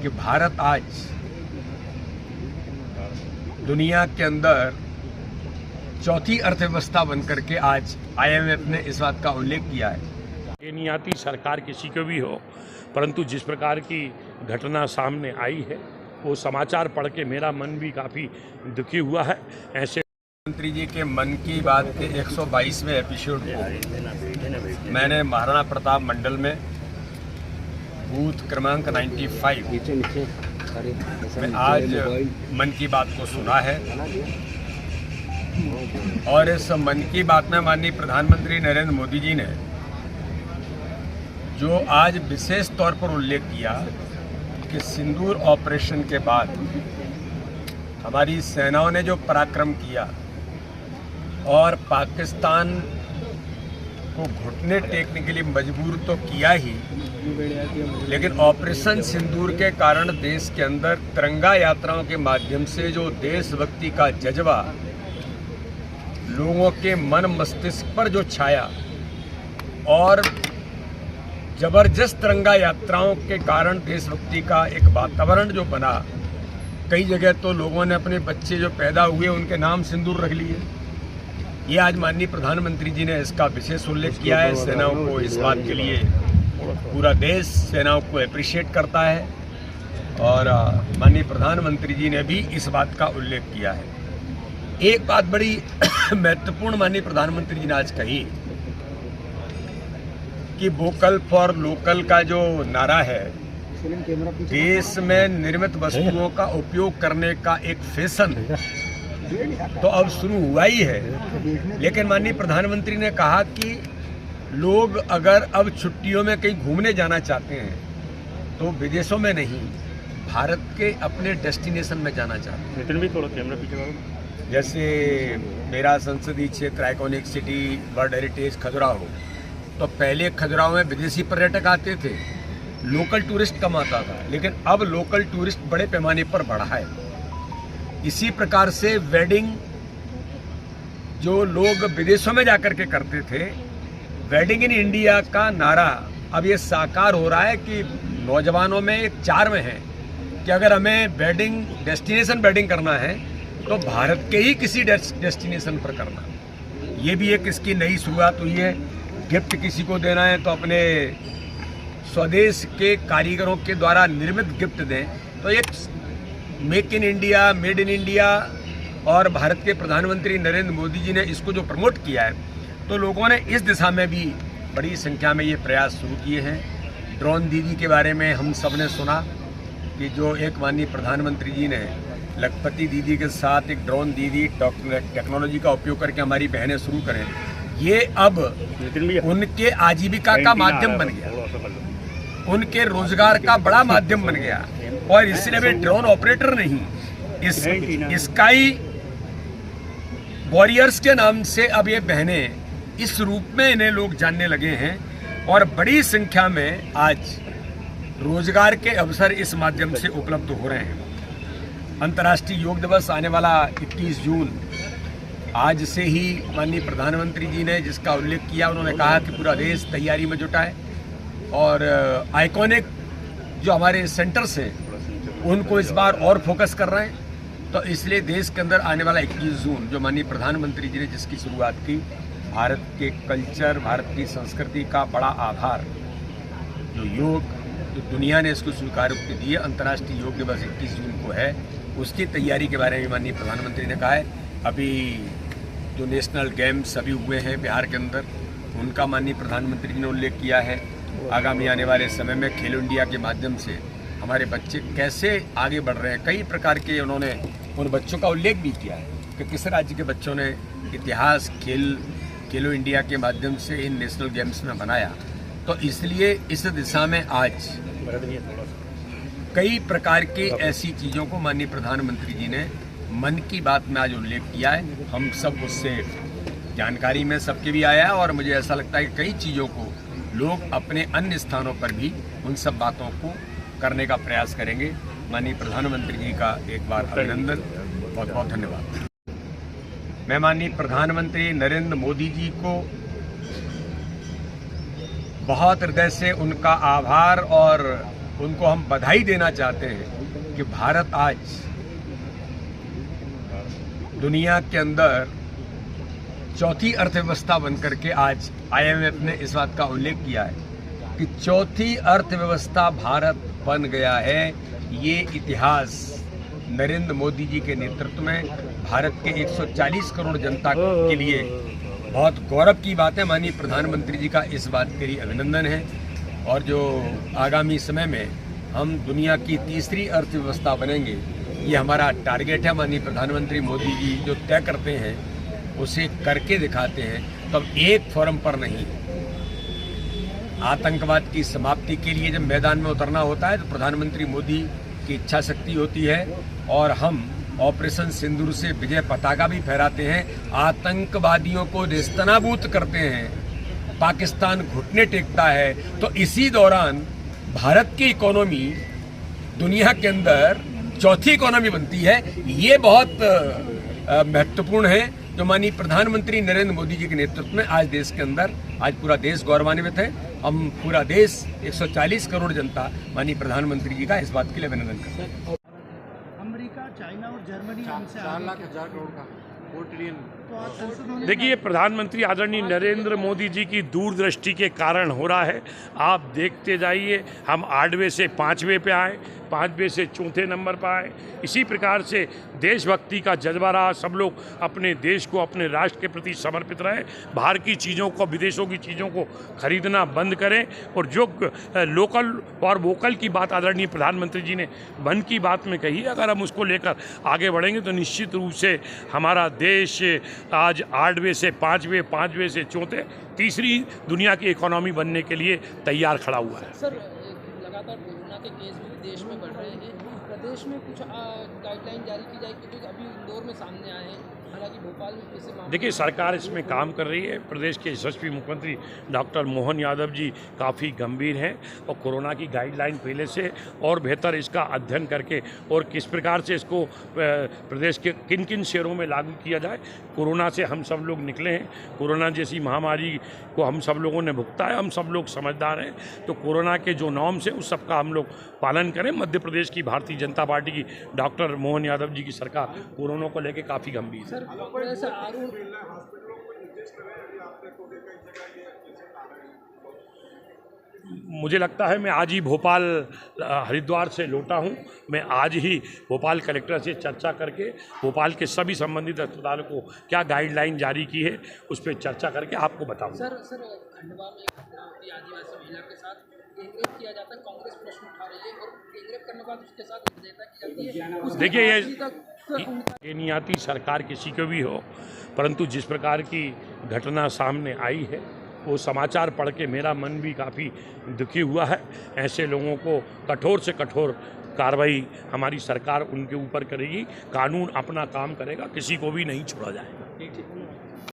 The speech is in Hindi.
कि भारत आज दुनिया के अंदर चौथी अर्थव्यवस्था बनकर के आज IMF ने इस बात का उल्लेख किया है। ये नहीं आती सरकार किसी को भी हो, परंतु जिस प्रकार की घटना सामने आई है वो समाचार पढ़ के मेरा मन भी काफ़ी दुखी हुआ है। ऐसे मंत्री जी के मन की बात के 122वें एपिसोड को मैंने महाराणा प्रताप मंडल में बूथ क्रमांक 95 में आज मन की बात को सुना है और इस मन की बात में माननीय प्रधानमंत्री नरेंद्र मोदी जी ने जो आज विशेष तौर पर उल्लेख किया कि सिंदूर ऑपरेशन के बाद हमारी सेनाओं ने जो पराक्रम किया और पाकिस्तान को घुटने टेकने के लिए मजबूर तो किया ही, लेकिन ऑपरेशन सिंदूर के कारण देश के अंदर तिरंगा यात्राओं के माध्यम से जो देशभक्ति का जज्बा लोगों के मन मस्तिष्क पर जो छाया और जबरदस्त तिरंगा यात्राओं के कारण देशभक्ति का एक वातावरण जो बना, कई जगह तो लोगों ने अपने बच्चे जो पैदा हुए उनके नाम सिंदूर रख लिए। ये आज माननीय प्रधानमंत्री जी ने इसका विशेष उल्लेख किया है। सेनाओं को इस बात के लिए पूरा देश सेनाओं को अप्रिशिएट करता है और माननीय प्रधानमंत्री जी ने भी इस बात का उल्लेख किया है। एक बात बड़ी महत्वपूर्ण माननीय प्रधानमंत्री जी ने आज कही कि वोकल फॉर लोकल का जो नारा है, देश में निर्मित वस्तुओं का उपयोग करने का एक फैशन तो अब शुरू हुआ ही है, लेकिन माननीय प्रधानमंत्री ने कहा कि लोग अगर अब छुट्टियों में कहीं घूमने जाना चाहते हैं तो विदेशों में नहीं, भारत के अपने डेस्टिनेशन में जाना चाहते हैं। जैसे मेरा संसदीय क्षेत्र iconic city world heritage Khajuraho, तो पहले खजुराहो में विदेशी पर्यटक आते थे, लोकल टूरिस्ट कम आता था, लेकिन अब लोकल टूरिस्ट बड़े पैमाने पर बढ़ा है। इसी प्रकार से वेडिंग जो लोग विदेशों में जाकर के करते थे, वेडिंग इन इंडिया का नारा अब ये साकार हो रहा है कि नौजवानों में एक चार्म है कि अगर हमें वेडिंग डेस्टिनेशन वेडिंग करना है तो भारत के ही किसी डेस्टिनेशन पर करना। ये भी एक इसकी नई शुरुआत हुई है। गिफ्ट किसी को देना है तो अपने स्वदेश के कारीगरों के द्वारा निर्मित गिफ्ट दें, तो एक make in India, made in India और भारत के प्रधानमंत्री नरेंद्र मोदी जी ने इसको जो प्रमोट किया है, तो लोगों ने इस दिशा में भी बड़ी संख्या में ये प्रयास शुरू किए हैं। ड्रोन दीदी के बारे में हम सब ने सुना कि जो एक माननीय प्रधानमंत्री जी ने लखपति दीदी के साथ एक ड्रोन दीदी टेक्नोलॉजी का उपयोग करके हमारी बहनें शुरू करें, ये अब उनके आजीविका का माध्यम बन गया, उनके रोजगार का बड़ा माध्यम बन गया। और इसलिए वे ड्रोन ऑपरेटर नहीं, स्काई वॉरियर्स के नाम से अब ये बहनें इस रूप में इन्हें लोग जानने लगे हैं और बड़ी संख्या में आज रोजगार के अवसर इस माध्यम से उपलब्ध हो रहे हैं। अंतर्राष्ट्रीय योग दिवस आने वाला 21 जून, आज से ही माननीय प्रधानमंत्री जी ने जिसका उल्लेख किया, उन्होंने कहा कि पूरा देश तैयारी में जुटा है और आइकॉनिक जो हमारे सेंटर्स हैं उनको इस बार और फोकस कर रहे हैं। तो इसलिए देश के अंदर आने वाला 21 जून जो माननीय प्रधानमंत्री जी ने जिसकी शुरुआत की, भारत के कल्चर, भारत की संस्कृति का बड़ा आधार जो योग, जो दुनिया ने इसको स्वीकृति दी है, अंतर्राष्ट्रीय योग दिवस 21 जून को है, उसकी तैयारी के बारे में माननीय प्रधानमंत्री ने कहा है। अभी जो नेशनल गेम्स अभी हुए हैं बिहार के अंदर, उनका माननीय प्रधानमंत्री जी ने उल्लेख किया है। आगामी आने वाले समय में खेलो इंडिया के माध्यम से हमारे बच्चे कैसे आगे बढ़ रहे हैं, कई प्रकार के उन्होंने उन बच्चों का उल्लेख भी किया है कि किस राज्य के बच्चों ने इतिहास खेलो इंडिया के माध्यम से इन नेशनल गेम्स में बनाया। तो इसलिए इस दिशा में आज कई प्रकार की ऐसी चीज़ों को माननीय प्रधानमंत्री जी ने मन की बात में आज उल्लेख किया है। हम सब उससे जानकारी में सबके भी आया और मुझे ऐसा लगता है कि कई चीज़ों को लोग अपने अन्य स्थानों पर भी उन सब बातों को करने का प्रयास करेंगे। माननीय प्रधानमंत्री जी का एक बार अभिनंदन, बहुत बहुत धन्यवाद। मैं माननीय प्रधानमंत्री नरेंद्र मोदी जी को बहुत हृदय से उनका आभार और उनको हम बधाई देना चाहते हैं कि भारत आज दुनिया के अंदर चौथी अर्थव्यवस्था बनकर के आज IMF ने इस बात का उल्लेख किया है कि चौथी अर्थव्यवस्था भारत बन गया है। ये इतिहास नरेंद्र मोदी जी के नेतृत्व में भारत के 140 करोड़ जनता के लिए बहुत गौरव की बात है। माननीय प्रधानमंत्री जी का इस बात के लिए अभिनंदन है और जो आगामी समय में हम दुनिया की तीसरी अर्थव्यवस्था बनेंगे, ये हमारा टारगेट है। माननीय प्रधानमंत्री मोदी जी जो तय करते हैं उसे करके दिखाते हैं। तो अब एक फोरम पर नहीं, आतंकवाद की समाप्ति के लिए जब मैदान में उतरना होता है तो प्रधानमंत्री मोदी की इच्छा शक्ति होती है और हम ऑपरेशन सिंदूर से विजय पताका भी फहराते हैं, आतंकवादियों को नेस्तनाबूद करते हैं, पाकिस्तान घुटने टेकता है। तो इसी दौरान भारत की इकोनॉमी दुनिया के अंदर चौथी इकोनॉमी बनती है। ये बहुत महत्वपूर्ण है जो माननीय प्रधानमंत्री नरेंद्र मोदी जी के नेतृत्व में आज देश के अंदर आज पूरा देश गौरवान्वित है। हम पूरा देश 140 करोड़ जनता माननीय प्रधानमंत्री जी का इस बात के लिए अभिनंदन करते हैं। अमेरिका, चाइना और जर्मनी हमसे 4,00,000 करोड़ का 4 ट्रिलियन। देखिए, प्रधानमंत्री आदरणीय नरेंद्र मोदी जी की दूरदृष्टि के कारण हो रहा है। आप देखते जाइए, हम 8वें से 5वें पे आए, 5वें से 4थे नंबर पर आए। इसी प्रकार से देशभक्ति का जज्बा रहा। सब लोग अपने देश को, अपने राष्ट्र के प्रति समर्पित रहे। बाहर की चीज़ों को, विदेशों की चीज़ों को खरीदना बंद करें और जो लोकल और वोकल की बात आदरणीय प्रधानमंत्री जी ने मन की बात में कही, अगर हम उसको लेकर आगे बढ़ेंगे तो निश्चित रूप से हमारा देश आज 8वें से 5वें, 5वें से 4थे, तीसरी दुनिया की इकोनॉमी बनने के लिए तैयार खड़ा हुआ है। सर, लगातार कोरोना के केस भी देश में बढ़ रहे हैं। प्रदेश में कुछ गाइडलाइन जारी की जाएगी क्योंकि अभी इंदौर में सामने आए हैं, हालांकि भोपाल में कैसे मामले। देखिए, सरकार इसमें काम कर रही है। प्रदेश के यशस्वी मुख्यमंत्री डॉक्टर मोहन यादव जी काफ़ी गंभीर हैं और कोरोना की गाइडलाइन पहले से और बेहतर इसका अध्ययन करके और किस प्रकार से इसको प्रदेश के किन किन शहरों में लागू किया जाए। कोरोना से हम सब लोग निकले हैं, कोरोना जैसी महामारी को हम सब लोगों ने भुगता है, हम सब लोग समझदार हैं। तो कोरोना के जो नॉर्म्स हैं उस सब का हम लोग पालन करें। मध्य प्रदेश की भारतीय जनता पार्टी की डॉक्टर मोहन यादव जी की सरकार कोरोना को लेकर काफ़ी गंभीर है। मुझे लगता है मैं आज ही भोपाल हरिद्वार से लौटा हूं। मैं आज ही भोपाल कलेक्टर से चर्चा करके भोपाल के सभी संबंधित अस्पतालों को क्या गाइडलाइन जारी की है उस पर चर्चा करके आपको बताऊंगा। सर, खंडवा में एक घटना होती है, आदिवासी महिला के साथ गैंगरेप किया जाता है, कांग्रेस प्रश्न उठा रही है और गैंगरेप करने के बाद उसके साथ विधेयता की जाती है। देखिए, ये नहीं आती सरकार किसी को भी हो, परंतु जिस प्रकार की घटना सामने आई है वो समाचार पढ़ के मेरा मन भी काफ़ी दुखी हुआ है। ऐसे लोगों को कठोर से कठोर कार्रवाई हमारी सरकार उनके ऊपर करेगी। कानून अपना काम करेगा, किसी को भी नहीं छोड़ा जाएगा।